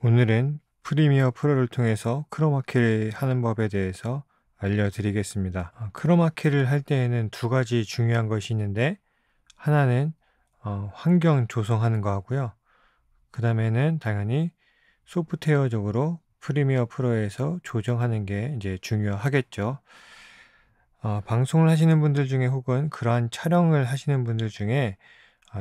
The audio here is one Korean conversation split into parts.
오늘은 프리미어 프로를 통해서 크로마키를 하는 법에 대해서 알려드리겠습니다. 크로마키를 할 때에는 두 가지 중요한 것이 있는데, 하나는 환경 조성하는 거 하고요. 그 다음에는 당연히 소프트웨어적으로 프리미어 프로에서 조정하는 게 이제 중요하겠죠. 방송을 하시는 분들 중에 혹은 그러한 촬영을 하시는 분들 중에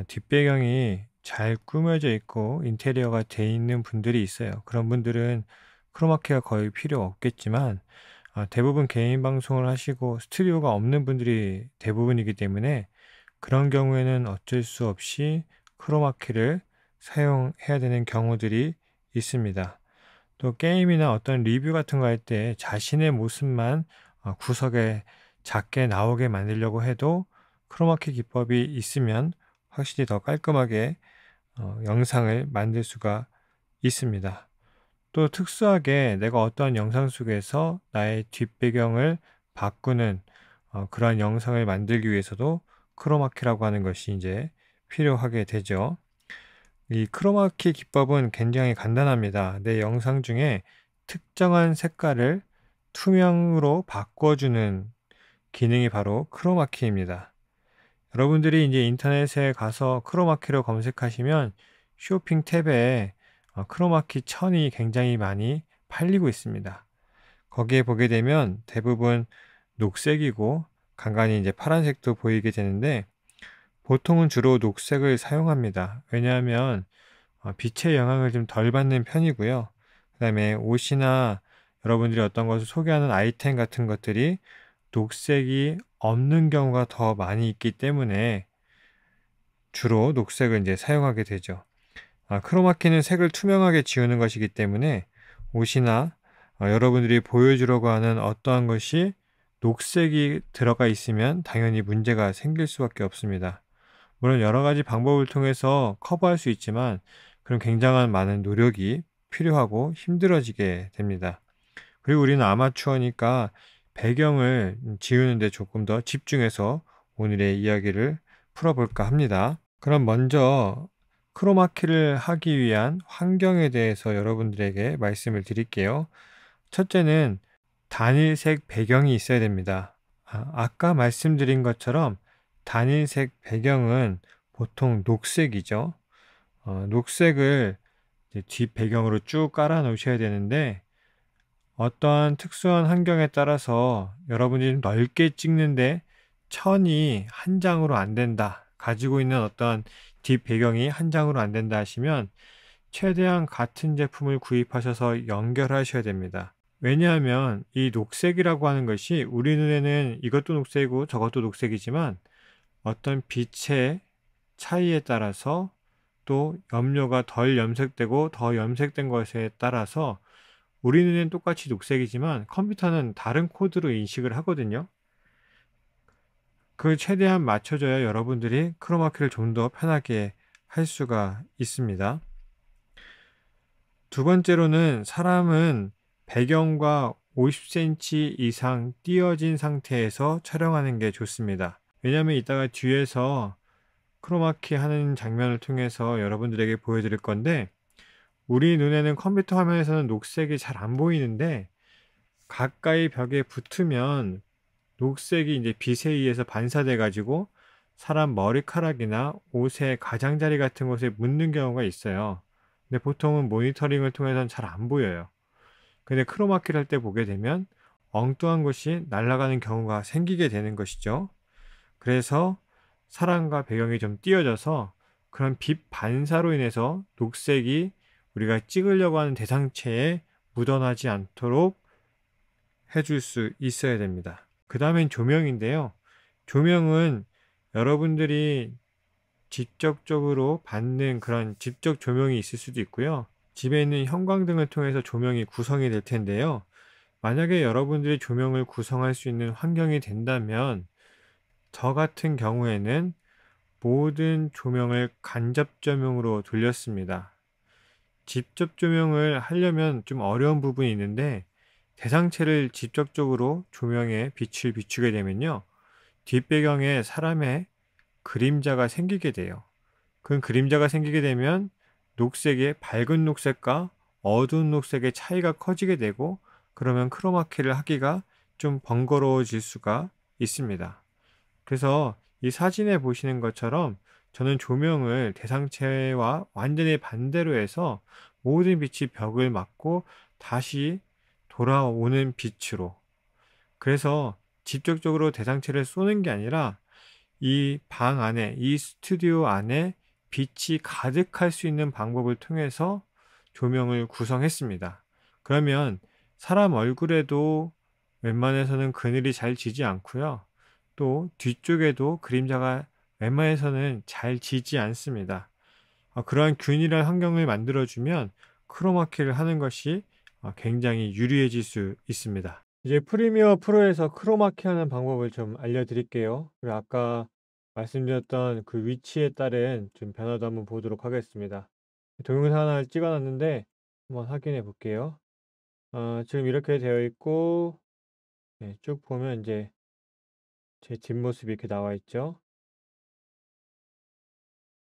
뒷배경이 잘 꾸며져 있고 인테리어가 돼 있는 분들이 있어요. 그런 분들은 크로마키가 거의 필요 없겠지만, 대부분 개인 방송을 하시고 스튜디오가 없는 분들이 대부분이기 때문에 그런 경우에는 어쩔 수 없이 크로마키를 사용해야 되는 경우들이 있습니다. 또 게임이나 어떤 리뷰 같은 거 할 때 자신의 모습만 구석에 작게 나오게 만들려고 해도 크로마키 기법이 있으면 확실히 더 깔끔하게 영상을 만들 수가 있습니다. 또 특수하게 내가 어떠한 영상 속에서 나의 뒷배경을 바꾸는 그러한 영상을 만들기 위해서도 크로마키라고 하는 것이 이제 필요하게 되죠. 이 크로마키 기법은 굉장히 간단합니다. 내 영상 중에 특정한 색깔을 투명으로 바꿔주는 기능이 바로 크로마키입니다. 여러분들이 이제 인터넷에 가서 크로마키로 검색하시면 쇼핑 탭에 크로마키 천이 굉장히 많이 팔리고 있습니다. 거기에 보게 되면 대부분 녹색이고 간간히 이제 파란색도 보이게 되는데, 보통은 주로 녹색을 사용합니다. 왜냐하면 빛의 영향을 좀 덜 받는 편이고요. 그 다음에 옷이나 여러분들이 어떤 것을 소개하는 아이템 같은 것들이 녹색이 없는 경우가 더 많이 있기 때문에 주로 녹색을 이제 사용하게 되죠. 크로마키는 색을 투명하게 지우는 것이기 때문에 옷이나 여러분들이 보여주려고 하는 어떠한 것이 녹색이 들어가 있으면 당연히 문제가 생길 수밖에 없습니다. 물론 여러 가지 방법을 통해서 커버할 수 있지만 그런 굉장한 많은 노력이 필요하고 힘들어지게 됩니다. 그리고 우리는 아마추어니까 배경을 지우는데 조금 더 집중해서 오늘의 이야기를 풀어볼까 합니다. 그럼 먼저 크로마키를 하기 위한 환경에 대해서 여러분들에게 말씀을 드릴게요. 첫째는 단일색 배경이 있어야 됩니다. 아까 말씀드린 것처럼 단일색 배경은 보통 녹색이죠. 녹색을 뒷 배경으로 쭉 깔아 놓으셔야 되는데, 어떠한 특수한 환경에 따라서 여러분이 넓게 찍는데 천이 한 장으로 안 된다, 가지고 있는 어떤 뒷 배경이 한 장으로 안 된다 하시면 최대한 같은 제품을 구입하셔서 연결하셔야 됩니다. 왜냐하면 이 녹색이라고 하는 것이 우리 눈에는 이것도 녹색이고 저것도 녹색이지만 어떤 빛의 차이에 따라서, 또 염료가 덜 염색되고 더 염색된 것에 따라서 우리 눈엔 똑같이 녹색이지만 컴퓨터는 다른 코드로 인식을 하거든요. 그걸 최대한 맞춰줘야 여러분들이 크로마키를 좀 더 편하게 할 수가 있습니다. 두 번째로는 사람은 배경과 50cm 이상 띄어진 상태에서 촬영하는 게 좋습니다. 왜냐하면 이따가 뒤에서 크로마키 하는 장면을 통해서 여러분들에게 보여드릴 건데, 우리 눈에는 컴퓨터 화면에서는 녹색이 잘 안 보이는데 가까이 벽에 붙으면 녹색이 이제 빛에 의해서 반사돼 가지고 사람 머리카락이나 옷의 가장자리 같은 곳에 묻는 경우가 있어요. 근데 보통은 모니터링을 통해서는 잘 안 보여요. 근데 크로마키를 할 때 보게 되면 엉뚱한 것이 날아가는 경우가 생기게 되는 것이죠. 그래서 사람과 배경이 좀 띄어져서 그런 빛 반사로 인해서 녹색이 우리가 찍으려고 하는 대상체에 묻어나지 않도록 해줄 수 있어야 됩니다. 그 다음엔 조명인데요. 조명은 여러분들이 직접적으로 받는 그런 직접 조명이 있을 수도 있고요. 집에 있는 형광등을 통해서 조명이 구성이 될 텐데요. 만약에 여러분들이 조명을 구성할 수 있는 환경이 된다면 저 같은 경우에는 모든 조명을 간접 조명으로 돌렸습니다. 직접 조명을 하려면 좀 어려운 부분이 있는데, 대상체를 직접적으로 조명에 빛을 비추게 되면요, 뒷배경에 사람의 그림자가 생기게 돼요. 그 그림자가 생기게 되면 녹색의 밝은 녹색과 어두운 녹색의 차이가 커지게 되고 그러면 크로마키를 하기가 좀 번거로워질 수가 있습니다. 그래서 이 사진에 보시는 것처럼 저는 조명을 대상체와 완전히 반대로 해서 모든 빛이 벽을 막고 다시 돌아오는 빛으로, 그래서 직접적으로 대상체를 쏘는 게 아니라 이 방 안에, 이 스튜디오 안에 빛이 가득할 수 있는 방법을 통해서 조명을 구성했습니다. 그러면 사람 얼굴에도 웬만해서는 그늘이 잘 지지 않고요. 또 뒤쪽에도 그림자가 웬만해서는 잘 지지 않습니다. 그러한 균일한 환경을 만들어주면 크로마키를 하는 것이 굉장히 유리해질 수 있습니다. 이제 프리미어 프로에서 크로마키 하는 방법을 좀 알려드릴게요. 그리고 아까 말씀드렸던 그 위치에 따른 좀 변화도 한번 보도록 하겠습니다. 동영상 하나 찍어놨는데 한번 확인해 볼게요. 지금 이렇게 되어 있고, 네, 쭉 보면 이제 제 뒷모습이 이렇게 나와 있죠.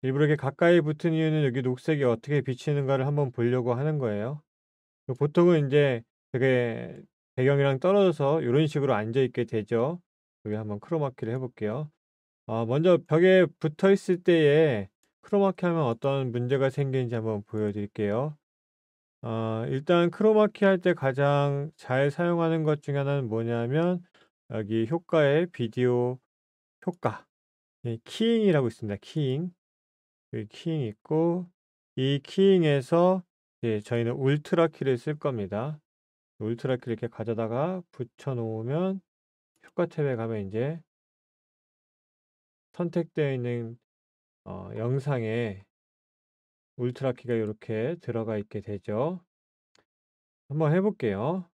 일부러 이렇게 가까이 붙은 이유는 여기 녹색이 어떻게 비치는가를 한번 보려고 하는 거예요. 보통은 이제 되게 배경이랑 떨어져서 이런 식으로 앉아 있게 되죠. 여기 한번 크로마키를 해볼게요. 먼저 벽에 붙어 있을 때에 크로마키 하면 어떤 문제가 생기는지 한번 보여드릴게요. 일단 크로마키 할 때 가장 잘 사용하는 것 중에 하나는 뭐냐면 여기 효과에 비디오 효과, 키잉이라고 있습니다. 키잉. 여기 키잉 있고, 이 키잉에서 저희는 울트라 키를 쓸 겁니다. 울트라 키를 이렇게 가져다가 붙여 놓으면 효과 탭에 가면 이제 선택되어 있는 영상에 울트라 키가 이렇게 들어가 있게 되죠. 한번 해볼게요.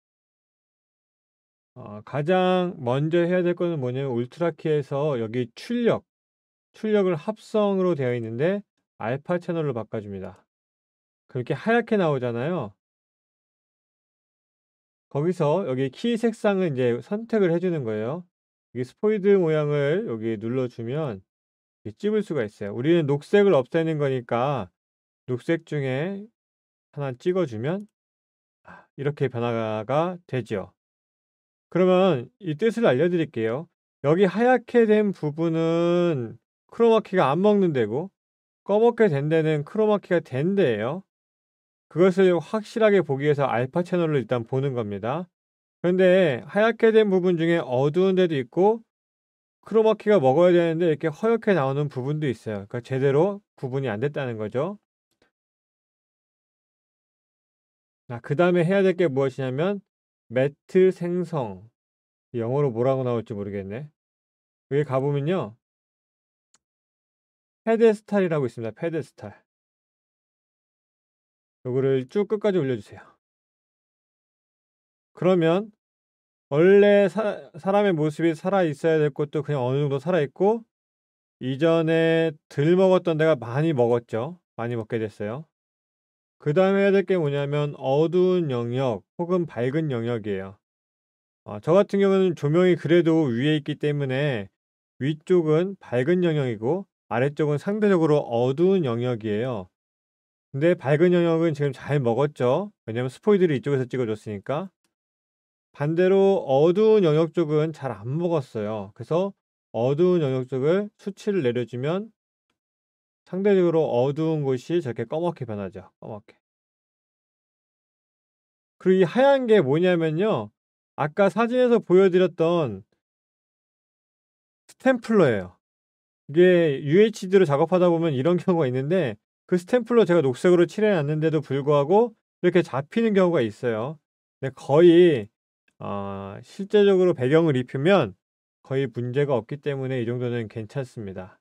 가장 먼저 해야 될 거는 뭐냐면 울트라 키에서 여기 출력을 합성으로 되어 있는데 알파 채널로 바꿔줍니다. 그렇게 하얗게 나오잖아요. 거기서 여기 키 색상을 이제 선택을 해주는 거예요. 여기 스포이드 모양을 여기 눌러주면 찝을 수가 있어요. 우리는 녹색을 없애는 거니까 녹색 중에 하나 찍어주면 이렇게 변화가 되죠. 그러면 이 뜻을 알려드릴게요. 여기 하얗게 된 부분은 크로마키가 안 먹는 데고, 검게 된 데는 크로마키가 된 데예요. 그것을 확실하게 보기 위해서 알파 채널을 일단 보는 겁니다. 그런데 하얗게 된 부분 중에 어두운 데도 있고 크로마키가 먹어야 되는데 이렇게 허옇게 나오는 부분도 있어요. 그러니까 제대로 구분이 안 됐다는 거죠. 그 다음에 해야 될 게 무엇이냐면 매트 생성, 영어로 뭐라고 나올지 모르겠네. 여기 가보면요, 페데스탈이라고 있습니다. 페데스탈. 요거를 쭉 끝까지 올려주세요. 그러면 원래 사람의 모습이 살아 있어야 될 것도 그냥 어느 정도 살아 있고, 이전에 덜 먹었던 데가 많이 먹었죠. 많이 먹게 됐어요. 그 다음에 해야 될 게 뭐냐면 어두운 영역 혹은 밝은 영역이에요. 저 같은 경우는 조명이 그래도 위에 있기 때문에 위쪽은 밝은 영역이고 아래쪽은 상대적으로 어두운 영역이에요. 근데 밝은 영역은 지금 잘 먹었죠. 왜냐면 스포이드를 이쪽에서 찍어줬으니까. 반대로 어두운 영역 쪽은 잘 안 먹었어요. 그래서 어두운 영역 쪽을 수치를 내려주면 상대적으로 어두운 곳이 저렇게 검게 변하죠. 검게. 그리고 이 하얀 게 뭐냐면요, 아까 사진에서 보여드렸던 스탬플러예요. 이게 UHD로 작업하다 보면 이런 경우가 있는데, 그 스탬플러 제가 녹색으로 칠해 놨는데도 불구하고 이렇게 잡히는 경우가 있어요. 근데 거의 실제적으로 배경을 입히면 거의 문제가 없기 때문에 이 정도는 괜찮습니다.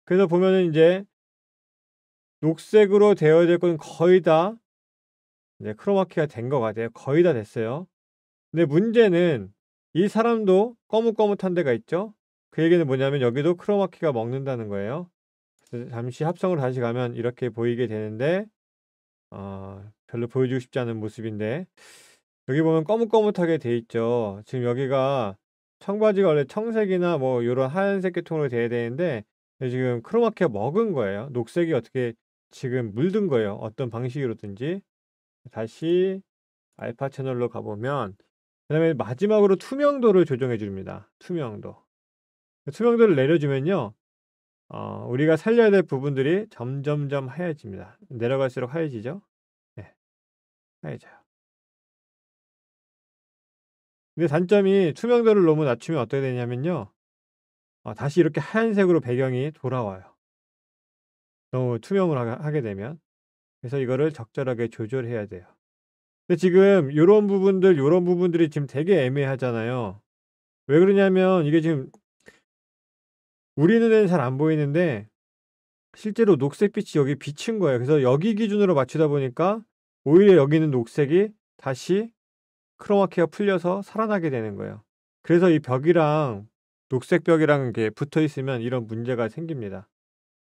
그래서 보면은 이제 녹색으로 되어야 될 건 거의 다 이제 크로마키가 된 것 같아요. 거의 다 됐어요. 근데 문제는 이 사람도 거뭇거뭇한 데가 있죠. 그 얘기는 뭐냐면 여기도 크로마키가 먹는다는 거예요. 그래서 잠시 합성을 다시 가면 이렇게 보이게 되는데, 별로 보여주고 싶지 않은 모습인데, 여기 보면 거뭇거뭇하게 돼 있죠. 지금 여기가 청바지가 원래 청색이나 뭐 요런 하얀색 계통으로 돼야 되는데 지금 크로마키가 먹은 거예요. 녹색이 어떻게 지금 물든 거예요. 어떤 방식으로든지. 다시 알파 채널로 가보면 그다음에 마지막으로 투명도를 조정해 줍니다. 투명도. 투명도를 내려주면요. 우리가 살려야 될 부분들이 점점점 하얘집니다. 내려갈수록 하얘지죠? 네. 하얘져요. 근데 단점이 투명도를 너무 낮추면 어떻게 되냐면요. 다시 이렇게 하얀색으로 배경이 돌아와요. 너무 투명을 하게 되면. 그래서 이거를 적절하게 조절해야 돼요. 근데 지금 요런 부분들이 지금 되게 애매하잖아요. 왜 그러냐면 이게 지금 우리 눈에는 잘 안 보이는데 실제로 녹색빛이 여기 비친 거예요. 그래서 여기 기준으로 맞추다 보니까 오히려 여기 있는 녹색이 다시 크로마키가 풀려서 살아나게 되는 거예요. 그래서 이 벽이랑 녹색 벽이랑 이렇게 붙어 있으면 이런 문제가 생깁니다.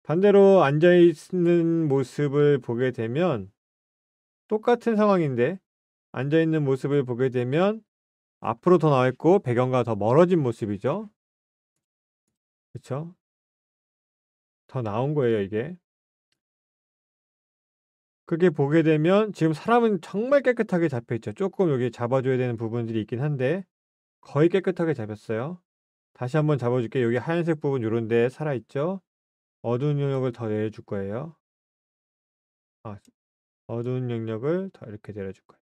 반대로 앉아 있는 모습을 보게 되면 똑같은 상황인데 앉아 있는 모습을 보게 되면 앞으로 더 나와 있고 배경과 더 멀어진 모습이죠. 그쵸? 더 나온 거예요, 이게. 그렇게 보게 되면 지금 사람은 정말 깨끗하게 잡혀 있죠. 쪼끔 여기 잡아 줘야 되는 부분들이 있긴 한데 거의 깨끗하게 잡혔어요. 다시 한번 잡아 줄게요. 여기 하얀색 부분 요런 데 살아 있죠. 어두운 영역을 더 내려줄 거예요. 아 어두운 영역을 더 이렇게 내려줄 거예요.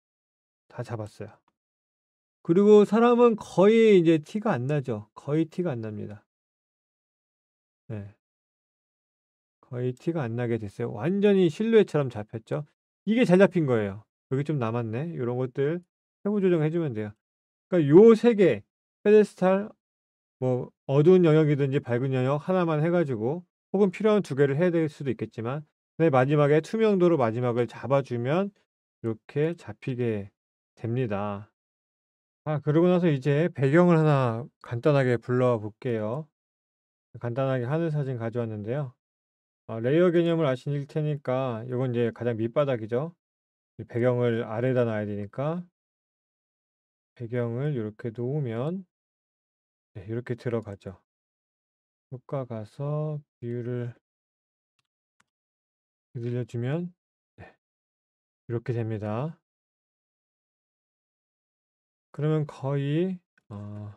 다 잡았어요. 그리고 사람은 거의 이제 티가 안 나죠. 거의 티가 안 납니다. 네. 거의 티가 안 나게 됐어요. 완전히 실루엣처럼 잡혔죠. 이게 잘 잡힌 거예요. 여기 좀 남았네. 요런 것들 세부 조정해 주면 돼요. 그러니까 요 3 개 페데스탈 뭐 어두운 영역이든지 밝은 영역 하나만 해 가지고 혹은 필요하면 2 개를 해야 될 수도 있겠지만 맨 마지막에 투명도로 마지막을 잡아 주면 요렇게 잡히게 됩니다. 그러고 나서 이제 배경을 하나 간단하게 불러와 볼게요. 간단하게 하늘 사진 가져왔는데요. 레이어 개념을 아실 테니까 요건 이제 가장 밑바닥이죠. 이 배경을 아래에다 놔야 되니까 배경을 요렇게 놓으면 네 요렇게 들어가죠. 효과 가서 뷰를 늘려주면 네 이렇게 됩니다. 그러면 어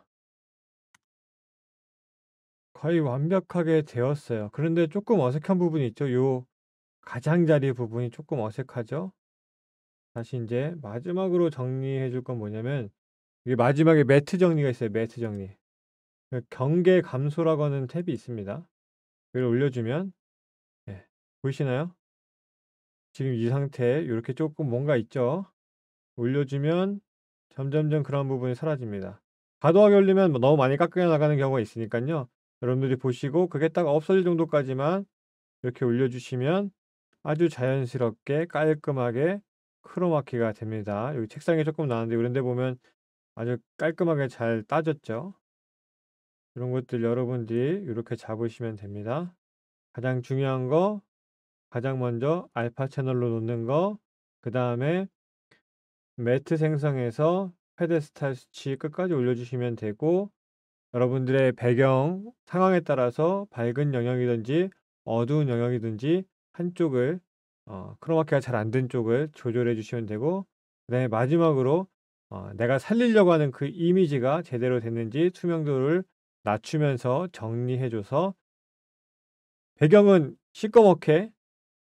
거의 완벽하게 되었어요. 그런데 쪼끔 어색한 부분이 있죠. 요 가장자리 부분이 쪼끔 어색하죠. 다시 인제 마지막으로 정리해 줄 건 뭐냐면 이게 마지막에 매트 정리가 있어요, 매트 정리. 그 경계 감소라고 하는 탭이 있습니다. 이걸 올려주면 네 보이시나요? 지금 이 상태에 요렇게 쪼끔 뭔가 있죠. 올려주면 점점점 그런 부분이 사라집니다. 과도하게 올리면 뭐 너무 많이 깎여 나가는 경우가 있으니깐요. 여러분들이 보시고 그게 딱 없어질 정도까지만 이렇게 올려주시면 아주 자연스럽게 깔끔하게 크로마키가 됩니다. 여기 책상에 쪼끔 나왔는데 요런 데 보면 아주 깔끔하게 잘 따졌죠. 이런 것들 여러분들이 요렇게 잡으시면 됩니다. 가장 중요한 거 가장 먼저 알파 채널로 놓는 거 그다음에 매트 생성해서 페데스탈 수치 끝까지 올려주시면 되고 여러분들의 배경 상황에 따라서 밝은 영역이든지 어두운 영역이든지 한쪽을 크로마키가 잘 안 된 쪽을 조절해 주시면 되고 그다음에 마지막으로 내가 살리려고 하는 그 이미지가 제대로 됐는지 투명도를 낮추면서 정리해 줘서 배경은 시꺼멓게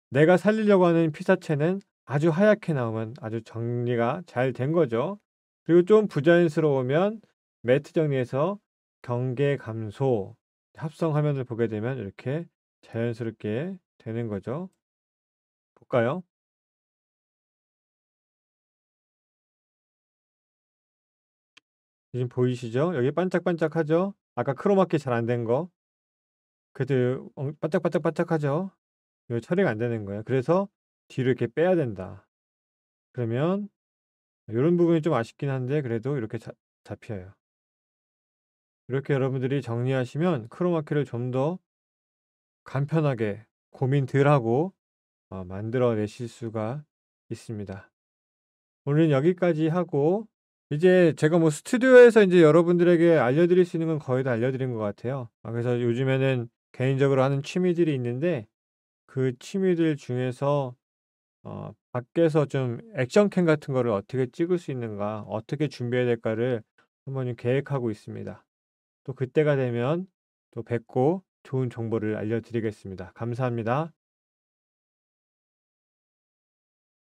내가 살리려고 하는 피사체는 아주 하얗게 나오면 아주 정리가 잘 된 거죠. 그리고 좀 부자연스러우면 매트 정리해서 경계 감소 합성 화면을 보게 되면 이렇게 자연스럽게 되는 거죠. 볼까요? 지금 보이시죠? 여기 반짝반짝하죠? 아까 크로마키 잘 안 된 거. 그래도 반짝반짝반짝하죠? 이거 처리가 안 되는 거예요. 그래서 뒤로 이렇게 빼야 된다. 그러면 요런 부분이 좀 아쉽긴 한데 그래도 이렇게 잡혀요. 이렇게 여러분들이 정리하시면 크로마키를 좀 더 간편하게 고민 덜 하고 만들어 내실 수가 있습니다. 오늘은 여기까지 하고 이제 제가 뭐 스튜디오에서 인제 여러분들에게 알려드릴 수 있는 건 거의 다 알려드린 것 같아요. 그래서 요즘에는 개인적으로 하는 취미들이 있는데 그 취미들 중에서 밖에서 좀 액션캠 같은 거를 어떻게 찍을 수 있는가, 어떻게 준비해야 될까를 한번 좀 계획하고 있습니다. 또 그때가 되면 또 뵙고 좋은 정보를 알려드리겠습니다. 감사합니다.